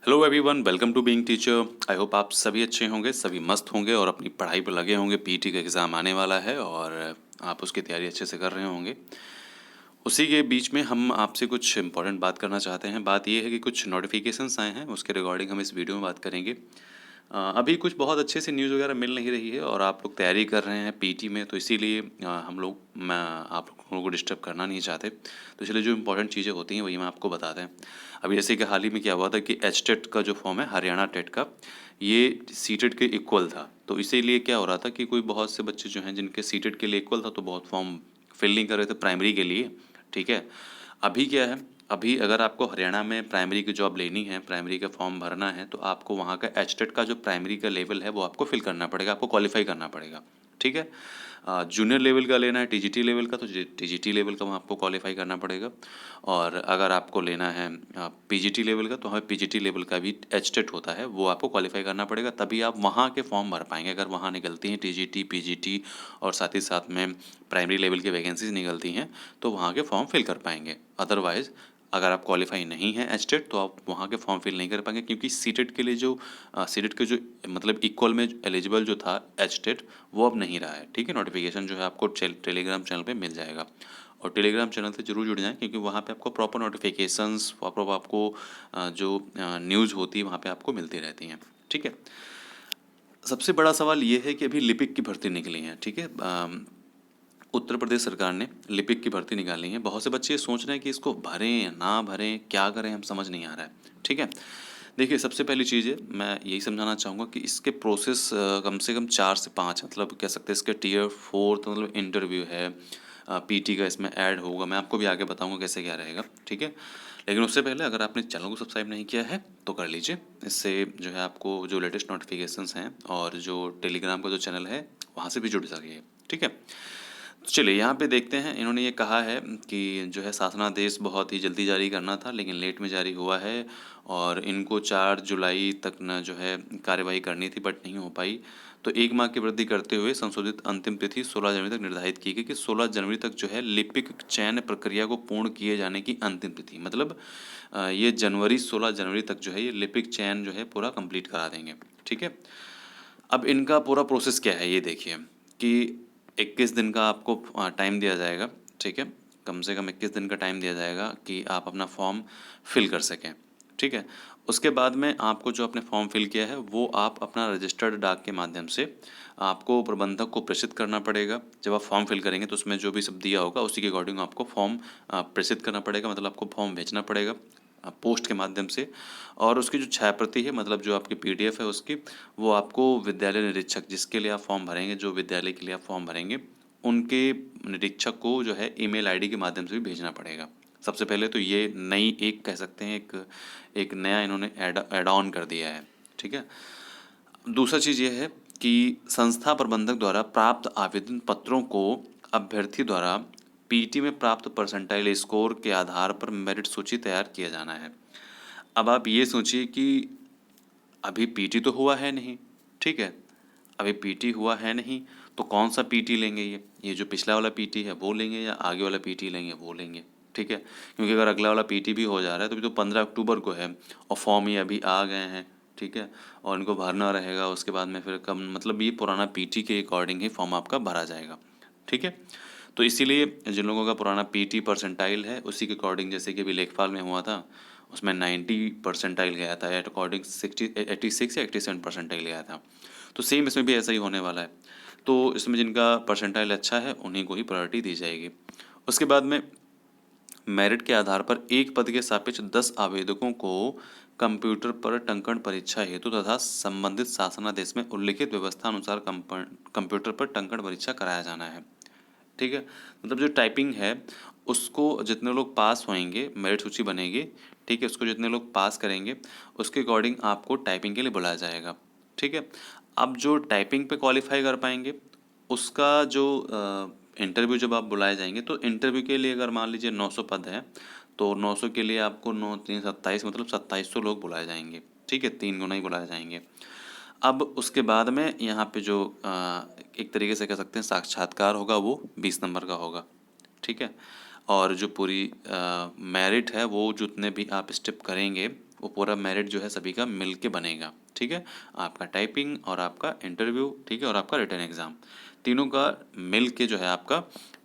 Hello everyone, welcome to Being Teacher. I hope आप सभी अच्छे होंगे, सभी मस्त होंगे और अपनी पढ़ाई पर लगे होंगे। पीटी का एग्ज़ाम आने वाला है और आप उसकी तैयारी अच्छे से कर रहे होंगे। उसी के बीच में हम आपसे कुछ इंपॉर्टेंट बात करना चाहते हैं। बात ये है कि कुछ नोटिफिकेशंस आए हैं, उसके रिगार्डिंग हम इस वीडियो में बात करेंगे। अभी कुछ बहुत अच्छे से न्यूज़ वगैरह मिल नहीं रही है और आप लोग तैयारी कर रहे हैं पीटी में, तो इसीलिए हम लोग मैं आप लोगों को डिस्टर्ब करना नहीं चाहते। तो इसलिए जो इंपॉर्टेंट चीज़ें होती हैं वही हम आपको बताते हैं। अभी जैसे कि हाल ही में क्या हुआ था कि एच टेट का जो फॉर्म है हरियाणा टेट का, ये सी टेट के इक्वल था। तो इसीलिए क्या हो रहा था कि कोई बहुत से बच्चे जो हैं जिनके सी टेट के लिए इक्वल था, तो बहुत फॉर्म फिल नहीं कर रहे थे प्राइमरी के लिए। ठीक है। अभी क्या है, अभी अगर आपको हरियाणा में प्राइमरी की जॉब लेनी है, प्राइमरी का फॉर्म भरना है, तो आपको वहाँ का एचटेट का जो प्राइमरी का लेवल है वो आपको फिल करना पड़ेगा, आपको क्वालिफाई करना पड़ेगा। ठीक है। जूनियर लेवल का लेना है, टीजीटी लेवल का, तो टीजीटी लेवल का वहाँ आपको क्वालिफाई करना पड़ेगा। और अगर आपको लेना है पीजीटी लेवल का, तो हमें पीजीटी लेवल का भी एचटेट होता है, वो आपको क्वालिफाई करना पड़ेगा, तभी आप वहाँ के फॉर्म भर पाएंगे। अगर वहाँ निकलती हैं टीजीटी, पीजीटी और साथ ही साथ में प्राइमरी लेवल की वैकेंसीज निकलती हैं, तो वहाँ के फॉर्म फिल कर पाएंगे। अदरवाइज़ अगर आप क्वालिफाई नहीं हैं एचटेट, तो आप वहाँ के फॉर्म फिल नहीं कर पाएंगे, क्योंकि सीटेट के लिए जो सीटेट के जो मतलब इक्वल में एलिजिबल जो था एचटेट, वो अब नहीं रहा है। ठीक है। नोटिफिकेशन जो है आपको टेलीग्राम चैनल पे मिल जाएगा, और टेलीग्राम चैनल से ज़रूर जुड़ जाएं, क्योंकि वहाँ पे आपको प्रॉपर नोटिफिकेशंस, प्रॉपर आपको जो न्यूज़ होती है वहाँ पे आपको मिलती रहती हैं। ठीक है। सबसे बड़ा सवाल ये है कि अभी लिपिक की भर्ती निकली है। ठीक है। उत्तर प्रदेश सरकार ने लिपिक की भर्ती निकाली है। बहुत से बच्चे सोच रहे हैं कि इसको भरें या ना भरें, क्या करें, हम समझ नहीं आ रहा है। ठीक है। देखिए, सबसे पहली चीज़ है, मैं यही समझाना चाहूँगा कि इसके प्रोसेस कम से कम 4 से 5, मतलब कह सकते हैं इसके टियर 4 तो मतलब इंटरव्यू है, पीटी का इसमें ऐड होगा। मैं आपको भी आगे बताऊँगा कैसे क्या रहेगा। ठीक है। लेकिन उससे पहले अगर आपने चैनल को सब्सक्राइब नहीं किया है तो कर लीजिए। इससे जो है आपको जो लेटेस्ट नोटिफिकेशंस हैं और जो टेलीग्राम का जो चैनल है वहाँ से भी जुड़ सकिए। ठीक है। तो चलिए यहाँ पे देखते हैं। इन्होंने ये कहा है कि जो है शासनादेश बहुत ही जल्दी जारी करना था, लेकिन लेट में जारी हुआ है, और इनको 4 जुलाई तक न जो है कार्यवाही करनी थी, बट नहीं हो पाई। तो 1 माह की वृद्धि करते हुए संशोधित अंतिम तिथि 16 जनवरी तक निर्धारित की गई, कि 16 जनवरी तक जो है लिपिक चयन प्रक्रिया को पूर्ण किए जाने की अंतिम तिथि, मतलब ये 16 जनवरी तक जो है ये लिपिक चयन जो है पूरा कंप्लीट करा देंगे। ठीक है। अब इनका पूरा प्रोसेस क्या है ये देखिए, कि 21 दिन का आपको टाइम दिया जाएगा। ठीक है। कम से कम 21 दिन का टाइम दिया जाएगा कि आप अपना फॉर्म फिल कर सकें। ठीक है। उसके बाद में आपको जो आपने फॉर्म फिल किया है वो आप अपना रजिस्टर्ड डाक के माध्यम से आपको प्रबंधक को प्रेषित करना पड़ेगा। जब आप फॉर्म फिल करेंगे तो उसमें जो भी सब दिया होगा उसी के अकॉर्डिंग आपको फॉर्म प्रेषित करना पड़ेगा, मतलब आपको फॉर्म भेजना पड़ेगा पोस्ट के माध्यम से। और उसकी जो छायाप्रति है, मतलब जो आपकी पीडीएफ है उसकी, वो आपको विद्यालय निरीक्षक, जिसके लिए आप फॉर्म भरेंगे, जो विद्यालय के लिए आप फॉर्म भरेंगे, उनके निरीक्षक को जो है ईमेल आईडी के माध्यम से भी भेजना पड़ेगा। सबसे पहले तो ये नई एक कह सकते हैं एक नया इन्होंने ऐड ऑन कर दिया है। ठीक है। दूसरा चीज़ ये है कि संस्था प्रबंधक द्वारा प्राप्त आवेदन पत्रों को अभ्यर्थी द्वारा पीटी में प्राप्त परसेंटाइल स्कोर के आधार पर मेरिट सूची तैयार किया जाना है। अब आप ये सोचिए कि अभी पीटी तो हुआ है नहीं। ठीक है। अभी पीटी हुआ है नहीं, तो कौन सा पीटी लेंगे, ये जो पिछला वाला पीटी है वो लेंगे, या आगे वाला पीटी लेंगे वो लेंगे। ठीक है। क्योंकि अगर अगला वाला पीटी भी हो जा रहा है तो अभी तो 15 अक्टूबर को है, और फॉर्म ये अभी आ गए हैं। ठीक है। और इनको भरना रहेगा, उसके बाद में फिर कम, मतलब ये पुराना पीटी के अकॉर्डिंग ही फॉर्म आपका भरा जाएगा। ठीक है। तो इसीलिए जिन लोगों का पुराना पीटी परसेंटाइल है उसी के अकॉर्डिंग, जैसे कि अभी लेखपाल में हुआ था, उसमें 90 परसेंटाइल गया था, एट अकॉर्डिंग 86 या 87 परसेंटाइल गया था। तो सेम इसमें भी ऐसा ही होने वाला है। तो इसमें जिनका परसेंटाइल अच्छा है उन्हीं को ही प्रायोरिटी दी जाएगी। उसके बाद में मेरिट के आधार पर एक पद के सापेक्ष 10 आवेदकों को कंप्यूटर पर टंकण परीक्षा हेतु तथा संबंधित शासनादेश में उल्लिखित व्यवस्था अनुसार कंप्यूटर पर टंकण परीक्षा कराया जाना है। ठीक है। मतलब जो टाइपिंग है उसको जितने लोग पास होंगे, मेरिट सूची बनेगी। ठीक है। उसको जितने लोग पास करेंगे उसके अकॉर्डिंग आपको टाइपिंग के लिए बुलाया जाएगा। ठीक है। अब जो टाइपिंग पे क्वालिफाई कर पाएंगे उसका जो इंटरव्यू, जब आप बुलाए जाएंगे तो इंटरव्यू के लिए अगर मान लीजिए 900 पद है, तो 900 के लिए आपको 9 3 27, मतलब 2700 लोग बुलाए जाएंगे। ठीक है। 3 गुना ही बुलाए जाएंगे। अब उसके बाद में यहाँ पे जो एक तरीके से कह सकते हैं साक्षात्कार होगा, वो 20 नंबर का होगा। ठीक है। और जो पूरी मेरिट है वो जितने भी आप स्टेप करेंगे वो पूरा मेरिट जो है सभी का मिल के बनेगा, ठीक है। आपका टाइपिंग और आपका इंटरव्यू, ठीक है, और आपका रिटन एग्ज़ाम, तीनों का मिल के जो है आपका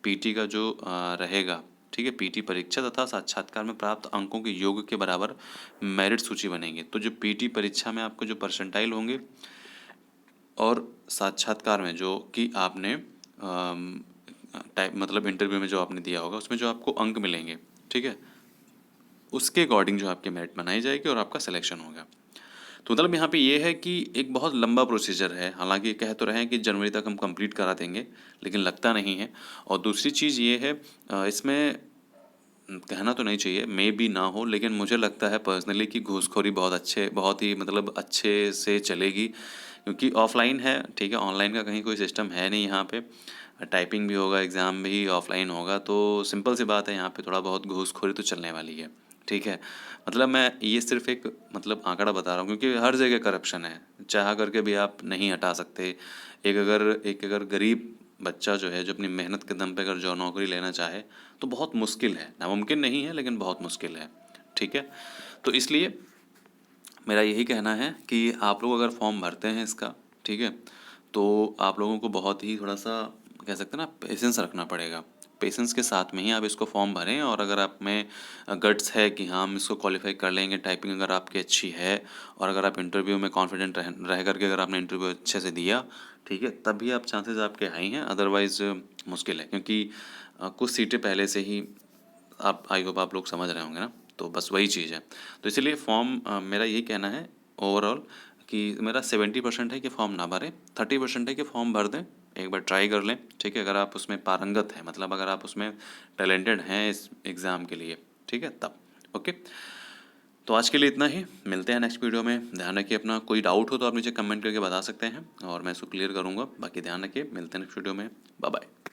पीटी का जो रहेगा, ठीक है, पीटी परीक्षा तथा साक्षात्कार में प्राप्त अंकों के योग के बराबर मेरिट सूची बनेगी। तो जो पीटी परीक्षा में आपको जो परसेंटाइल होंगे और साक्षात्कार में जो कि आपने टाइप मतलब इंटरव्यू में जो आपने दिया होगा उसमें जो आपको अंक मिलेंगे, ठीक है, उसके अकॉर्डिंग जो आपकी मेरिट बनाई जाएगी और आपका सिलेक्शन होगा। तो मतलब यहाँ पे ये है कि एक बहुत लंबा प्रोसीजर है, हालांकि कह तो रहे हैं कि जनवरी तक हम कंप्लीट करा देंगे, लेकिन लगता नहीं है। और दूसरी चीज़ ये है इसमें कहना तो नहीं चाहिए, मे बी ना हो, लेकिन मुझे लगता है पर्सनली कि घूसखोरी बहुत ही मतलब अच्छे से चलेगी, क्योंकि ऑफलाइन है, ठीक है, ऑनलाइन का कहीं कोई सिस्टम है नहीं यहाँ पे। टाइपिंग भी होगा, एग्ज़ाम भी ऑफलाइन होगा, तो सिंपल सी बात है, यहाँ पे थोड़ा बहुत घूसखोरी तो चलने वाली है, ठीक है। मतलब मैं ये सिर्फ एक मतलब आंकड़ा बता रहा हूँ, क्योंकि हर जगह करप्शन है, चाह करके भी आप नहीं हटा सकते। एक अगर गरीब बच्चा जो है, जो अपनी मेहनत के दम पे अगर जो नौकरी लेना चाहे, तो बहुत मुश्किल है, नामुमकिन नहीं है लेकिन बहुत मुश्किल है, ठीक है। तो इसलिए मेरा यही कहना है कि आप लोग अगर फॉर्म भरते हैं इसका, ठीक है, तो आप लोगों को बहुत ही थोड़ा सा कह सकते हैं ना, पेशेंस रखना पड़ेगा। पेशेंस के साथ में ही आप इसको फॉर्म भरें, और अगर आप में गट्स है कि हाँ हम इसको क्वालिफाई कर लेंगे, टाइपिंग अगर आपकी अच्छी है, और अगर आप इंटरव्यू में कॉन्फिडेंट रह करके अगर आपने इंटरव्यू अच्छे से दिया, ठीक है, तब भी आप चांसेस आपके हाई हैं, अदरवाइज़ मुश्किल है, क्योंकि कुछ सीटें पहले से ही आप, आई होप आप लोग समझ रहे होंगे ना, तो बस वही चीज़ है। तो इसीलिए फॉर्म मेरा यही कहना है ओवरऑल कि मेरा 70% है कि फॉर्म ना भरें, 30% है कि फॉर्म भर दें, एक बार ट्राई कर लें, ठीक है, अगर आप उसमें पारंगत हैं, मतलब अगर आप उसमें टैलेंटेड हैं इस एग्ज़ाम के लिए, ठीक है, तब ओके। तो आज के लिए इतना ही, मिलते हैं नेक्स्ट वीडियो में। ध्यान रखिए अपना, कोई डाउट हो तो आप नीचे कमेंट करके बता सकते हैं और मैं इसको क्लियर करूँगा। बाकी ध्यान रखिए, मिलते हैं नेक्स्ट वीडियो में, बाय बाय।